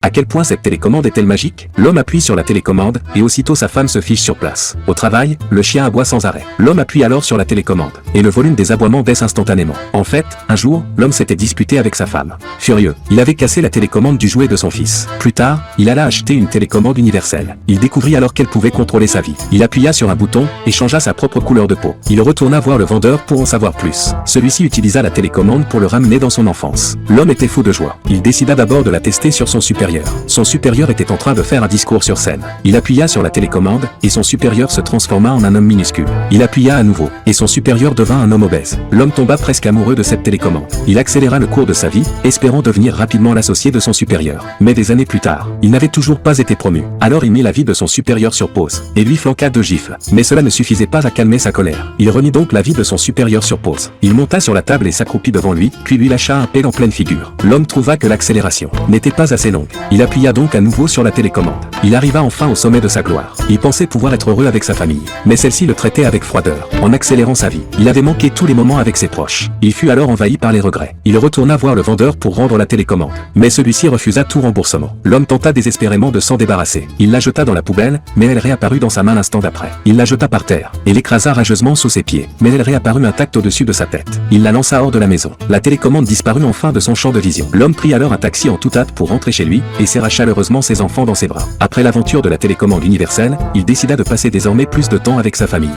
À quel point cette télécommande est-elle magique? L'homme appuie sur la télécommande, et aussitôt sa femme se fiche sur place. Au travail, le chien aboie sans arrêt. L'homme appuie alors sur la télécommande, et le volume des aboiements baisse instantanément. En fait, un jour, l'homme s'était disputé avec sa femme. Furieux, il avait cassé la télécommande du jouet de son fils. Plus tard, il alla acheter une télécommande universelle. Il découvrit alors qu'elle pouvait contrôler sa vie. Il appuya sur un bouton, et changea sa propre couleur de peau. Il retourna voir le vendeur pour en savoir plus. Celui-ci utilisa la télécommande pour le ramener dans son enfance. L'homme était fou de joie. Il décida d'abord de la tester sur son supérieur. Son supérieur était en train de faire un discours sur scène. Il appuya sur la télécommande, et son supérieur se transforma en un homme minuscule. Il appuya à nouveau, et son supérieur devint un homme obèse. L'homme tomba presque amoureux de cette télécommande. Il accéléra le cours de sa vie, espérant devenir rapidement l'associé de son supérieur. Mais des années plus tard, il n'avait toujours pas été promu. Alors il mit la vie de son supérieur sur pause, et lui flanqua 2 gifles. Mais cela ne suffisait pas à calmer sa colère. Il remit donc la vie de son supérieur sur pause. Il monta sur la table et s'accroupit devant lui, puis lui lâcha un pelle en pleine figure. L'homme trouva que l'accélération n'était pas assez longue. Il appuya donc à nouveau sur la télécommande. Il arriva enfin au sommet de sa gloire. Il pensait pouvoir être heureux avec sa famille. Mais celle-ci le traitait avec froideur, en accélérant sa vie. Il avait manqué tous les moments avec ses proches. Il fut alors envahi par les regrets. Il retourna voir le vendeur pour rendre la télécommande. Mais celui-ci refusa tout remboursement. L'homme tenta désespérément de s'en débarrasser. Il la jeta dans la poubelle, mais elle réapparut dans sa main l'instant d'après. Il la jeta par terre, et l'écrasa rageusement sous ses pieds. Mais elle réapparut intacte au-dessus de sa tête. Il la lança hors de la maison. La télécommande disparut enfin de son champ de vision. L'homme prit alors un taxi en toute hâte pour rentrer chez lui, et serra chaleureusement ses enfants dans ses bras. Après l'aventure de la télécommande universelle, il décida de passer désormais plus de temps avec sa famille.